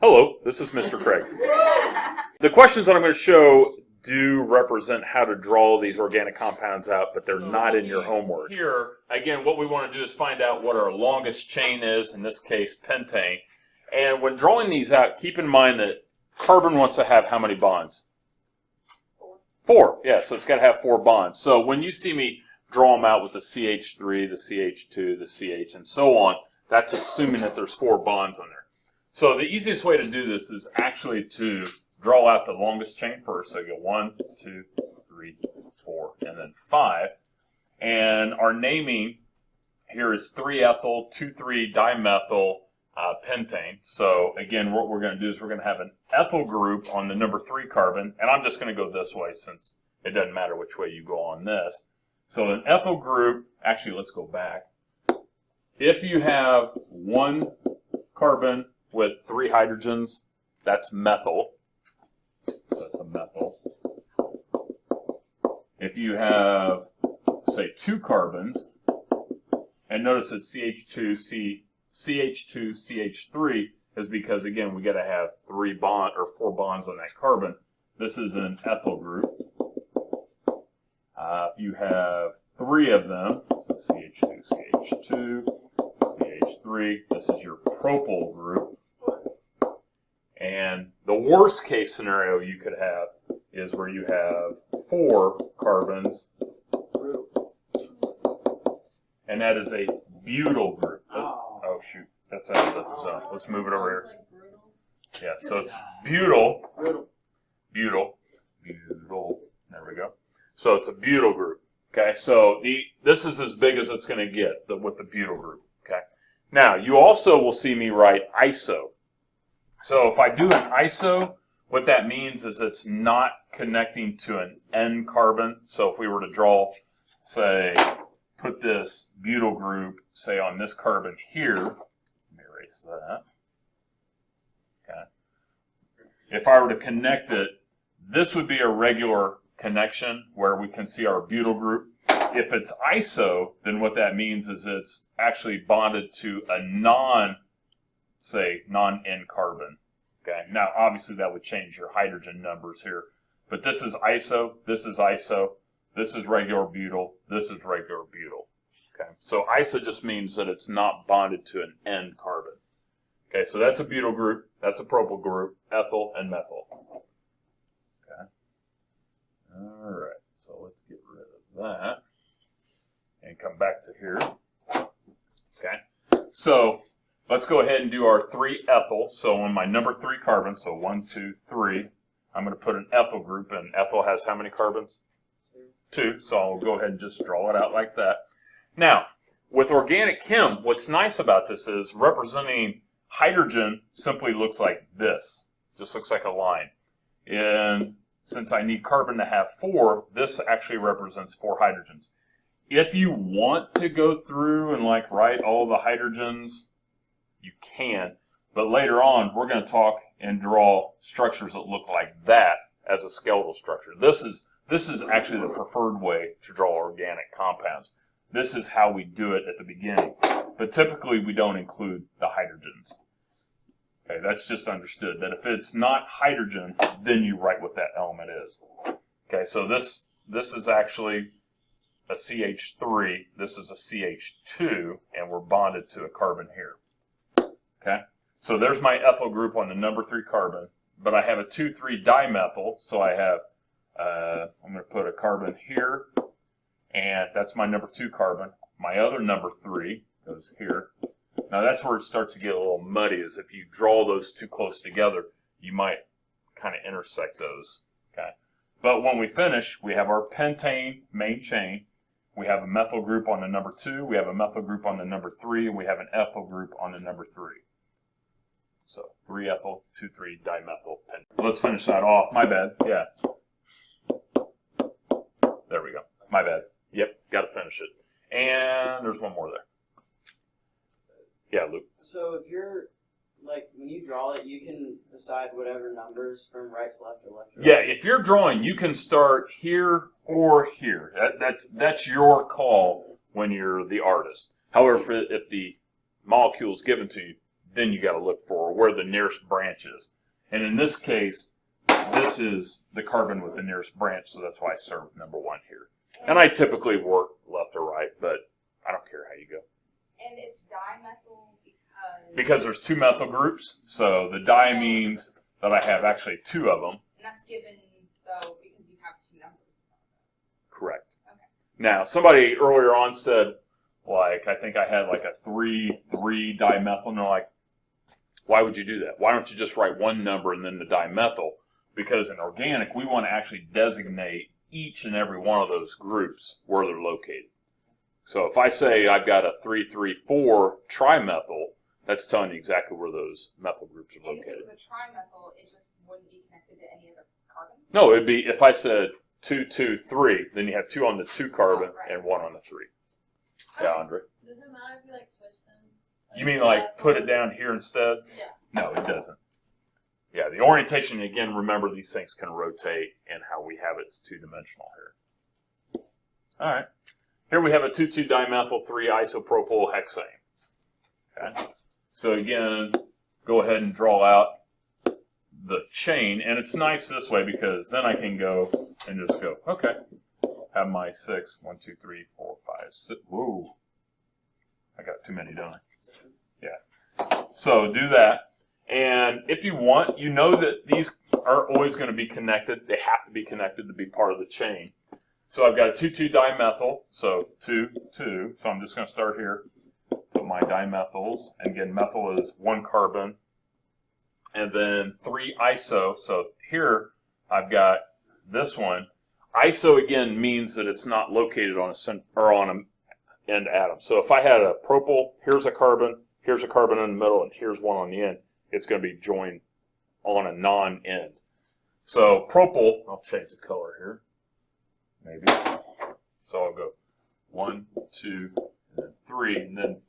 Hello, this is Mr. Craig. The questions that I'm going to show do represent how to draw these organic compounds out, but they're not in your homework. Here, again, what we want to do is find out what our longest chain is, in this case, pentane. And when drawing these out, keep in mind that carbon wants to have how many bonds? Four. Yeah, so it's got to have 4 bonds. So when you see me draw them out with the CH3, the CH2, the CH, and so on, that's assuming that there's 4 bonds on there. So the easiest way to do this is actually to draw out the longest chain first. So you go 1, 2, 3, 4, and then 5. And our naming here is 3-ethyl, 2,3-dimethyl pentane. So again, what we're going to do is we're going to have an ethyl group on the number 3 carbon. And I'm just going to go this way since it doesn't matter which way you go on this. So an ethyl group, actually let's go back. If you have 1 carbon with 3 hydrogens, that's methyl. That's a methyl. If you have, say, 2 carbons, and notice that CH2, CH3 is because, again, we got to have 4 bonds on that carbon. This is an ethyl group. If you have 3 of them, so CH2, CH2, CH3, this is your propyl group. And the worst case scenario you could have is where you have 4 carbons, and that is a butyl group. Oh shoot, that's out of the zone. Let's move it over here. Yeah, so it's butyl. There we go. So it's a butyl group. Okay, so this is as big as it's going to get with the butyl group. Okay, now you also will see me write iso. So if I do an iso, what that means is it's not connecting to an N carbon. So if we were to draw, say, put this butyl group, say, on this carbon here, let me erase that. Okay. If I were to connect it, this would be a regular connection where we can see our butyl group. If it's iso, then what that means is it's actually bonded to a non-N carbon. Okay, now obviously that would change your hydrogen numbers here, but this is iso, this is iso, this is regular butyl, this is regular butyl. Okay, so iso just means that it's not bonded to an N carbon. Okay, so that's a butyl group, that's a propyl group, ethyl and methyl. Okay, all right, so let's get rid of that and come back to here. Okay, so let's go ahead and do our 3-ethyl. So on my number 3 carbon, so 1, 2, 3, I'm going to put an ethyl group, and ethyl has how many carbons? 2. So I'll go ahead and just draw it out like that. Now, with organic chem, what's nice about this is representing hydrogen simply looks like this. Just looks like a line. And since I need carbon to have 4, this actually represents 4 hydrogens. If you want to go through and write all the hydrogens, you can, but later on we're going to talk and draw structures that look like that as a skeletal structure. This is actually the preferred way to draw organic compounds. This is how we do it at the beginning, but typically we don't include the hydrogens. Okay, that's just understood that if it's not hydrogen, then you write what that element is. Okay, so this is actually a CH3, this is a CH2, and we're bonded to a carbon here. Okay, so there's my ethyl group on the number 3 carbon, but I have a 2,3-dimethyl, so I have, I'm going to put a carbon here, and that's my number 2 carbon. My other number 3 goes here. Now that's where it starts to get a little muddy, is if you draw those too close together, you might kind of intersect those. Okay, but when we finish, we have our pentane main chain. We have a methyl group on the number 2, we have a methyl group on the number 3, and we have an ethyl group on the number 3. So 3-ethyl, 2,3-dimethyl pentane. Let's finish that off. My bad. Yeah. There we go. My bad. Yep, got to finish it. And there's one more there. Yeah, Luke. So if you're, when you draw it, you can decide whatever numbers from right to left or left to right? Yeah, if you're drawing, you can start here or here. That's your call when you're the artist. However, if the molecule is given to you, then you got to look for where the nearest branch is. And in this case, this is the carbon with the nearest branch, so that's why I start with number 1 here. And I typically work left or right, but I don't care how you go. And it's dimethyl Because there's 2 methyl groups, so the di means that I have actually 2 of them. And that's given, though, because you have 2 numbers. Correct. Okay. Now, somebody earlier on said, like, I think I had like a 3,3-dimethyl, and they're like, why would you do that? Why don't you just write 1 number and then the dimethyl? Because in organic, we want to actually designate each and every one of those groups where they're located. So if I say I've got a 3,3,4 trimethyl, that's telling you exactly where those methyl groups are located. And if it was a trimethyl, it just wouldn't be connected to any other carbons? No, it'd be, if I said 2, 2, 3, then you have 2 on the 2 carbon and 1 on the 3. Yeah, Andre? Does it matter if you like switch them? You mean like put it down here instead? Yeah. No, it doesn't. Yeah, the orientation, again, remember these things can rotate, and how we have it's 2-dimensional here. All right. Here we have a 2,2-dimethyl 3-isopropyl hexane. Okay. So again, go ahead and draw out the chain, and it's nice this way because then I can go and just go, okay, have my 6, 1, 2, 3, 4, 5, 6. Whoa. I got too many, don't I? Yeah. So do that. And if you want, you know that these are always going to be connected. They have to be connected to be part of the chain. So I've got a 2,2-dimethyl, so 2, 2. So I'm just going to start here, put my dimethyls. And again, methyl is 1 carbon. And then 3-iso. So here I've got this one. Iso, again, means that it's not located on an end atom. So if I had a propyl, here's a carbon in the middle, and here's one on the end. It's going to be joined on a non-end. So propyl, I'll change the color here, maybe. So I'll go 1, 2, and then 3, and then,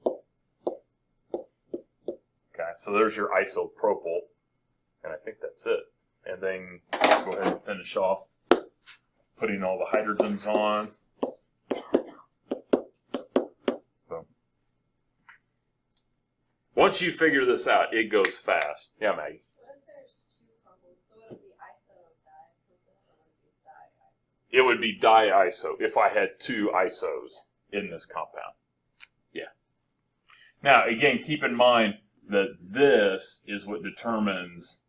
okay, so there's your isopropyl, and I think that's it. And then go ahead and finish off putting all the hydrogens on. Once you figure this out, it goes fast. Yeah, Maggie. What if there's 2 propyls? So would it be iso dipropyl or would it be diiso? It would be diiso if I had 2 isos in this compound. Yeah. Now, again, keep in mind that this is what determines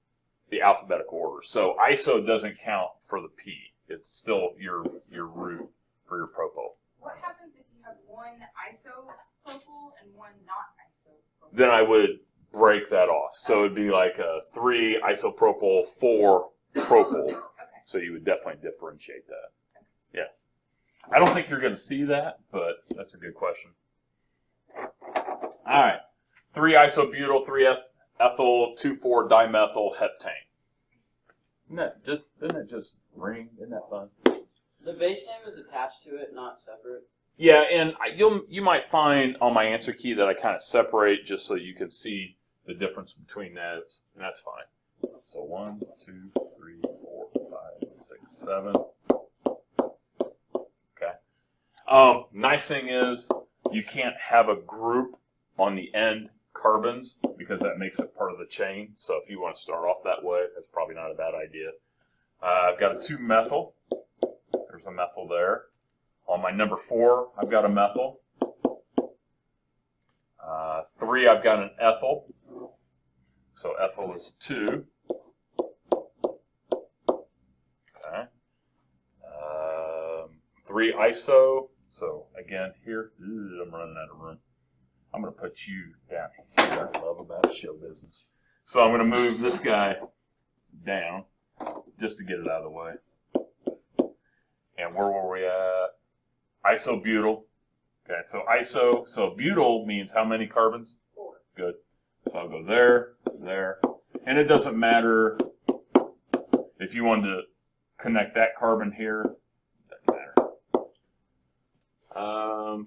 the alphabetical order. So iso doesn't count for the P. It's still your root for your propyl. What happens if you have 1 isopropyl and 1 not isopropyl? Then I would break that off. So it would be like a 3 isopropyl, 4 propyl. Okay. So you would definitely differentiate that. Yeah. I don't think you're going to see that, but that's a good question. All right. 3-isobutyl, 3-ethyl, 2,4-dimethyl heptane. Doesn't it just ring? Isn't that fun? The base name is attached to it, not separate. Yeah, and you might find on my answer key that I kind of separate just so you can see the difference between those, and that's fine. So 1, 2, 3, 4, 5, 6, 7. Okay. Nice thing is you can't have a group on the end carbons because that makes it part of the chain. So if you want to start off that way, that's probably not a bad idea. I've got a 2-methyl. There's a methyl there. On my number 4, I've got a methyl. 3, I've got an ethyl. So ethyl is 2. Okay. 3 iso. So again, here, I'm running out of room. I'm going to put you down here. I love about show business. So I'm going to move this guy down just to get it out of the way. And where were we at? Isobutyl. Okay, so butyl means how many carbons? 4. Good. So I'll go there, there. And it doesn't matter if you wanted to connect that carbon here. Doesn't matter.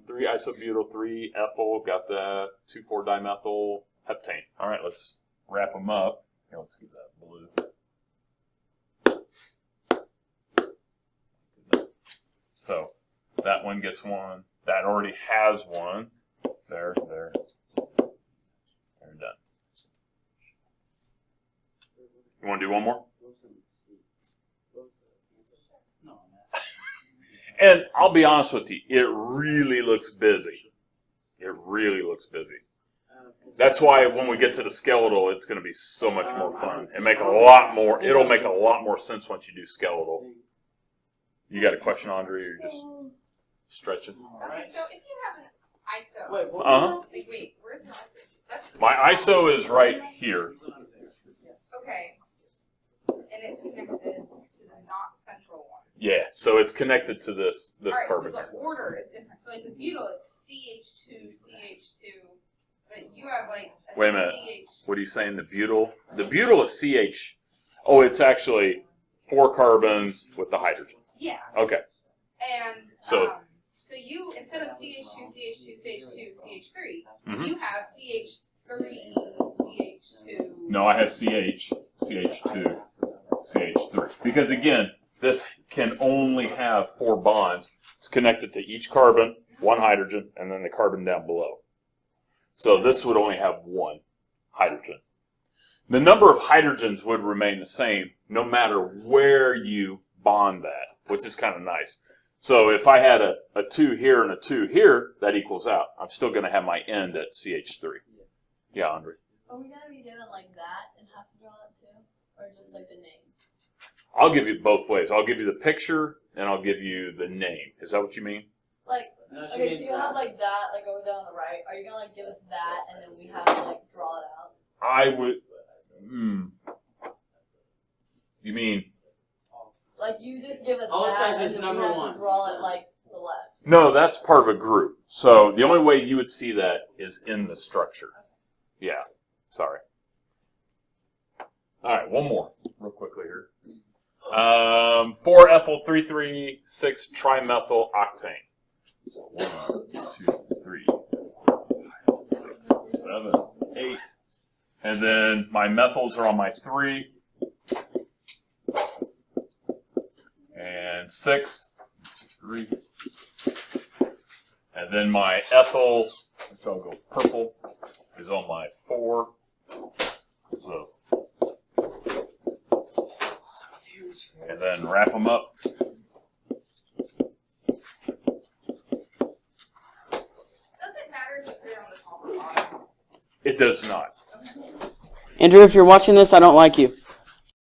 3 isobutyl, 3 ethyl, got that. 2,4-dimethyl heptane. All right, let's wrap them up. Here, let's get that blue. So that one gets 1. That already has 1. There. They're done. You want to do one more? And I'll be honest with you, it really looks busy. It really looks busy. That's why when we get to the skeletal, it's going to be so much more fun and make a lot more. It'll make a lot more sense once you do skeletal. You got a question, Andre? Or you're just stretching. Okay, so if you have an ISO, Wait, what? wait, where's the ISO? That's the My ISO is right here. Okay. And it's connected to the not central one. Yeah, so it's connected to this Alright, so carbon. the order is different. So like with butyl, it's CH2, CH2, but you have like a Wait a minute. CH. What are you saying? The butyl? The butyl is CH. Oh, it's actually 4 carbons with the hydrogen. Yeah. Okay. And So- so you instead of CH2, CH2, CH2, CH3, Mhm. you have CH3, CH2. No, I have CH, CH2, CH3. Because again, this can only have 4 bonds. It's connected to each carbon, 1 hydrogen, and then the carbon down below. So this would only have 1 hydrogen. The number of hydrogens would remain the same no matter where you bond that, which is kind of nice. So if I had a 2 here and a 2 here, that equals out. I'm still going to have my end at CH3. Yeah, Andre. Are we gonna be given like that and have to draw it too? Or just like the name? I'll give you both ways. I'll give you the picture and I'll give you the name. Is that what you mean? Like, No, she okay, means so you have like that, like over there on the right. Are you gonna like give us that and then we have to like draw it out? I would. You mean? Like you just give us All it that says and is then number we have 1. to draw it like the left. No, that's part of a group. So the only way you would see that is in the structure. Yeah. Sorry. All right, one more, real quickly here. 4-ethyl-3,3,6 trimethyl octane. So 1, 2, 3, 6, 7, 8, and then my methyls are on my 3 and 6, 3, and then my ethyl, which I'll go purple, is on my 4. So. And then wrap them up. Does it matter if you put it on the top or bottom? It does not. Andrew, if you're watching this, I don't like you.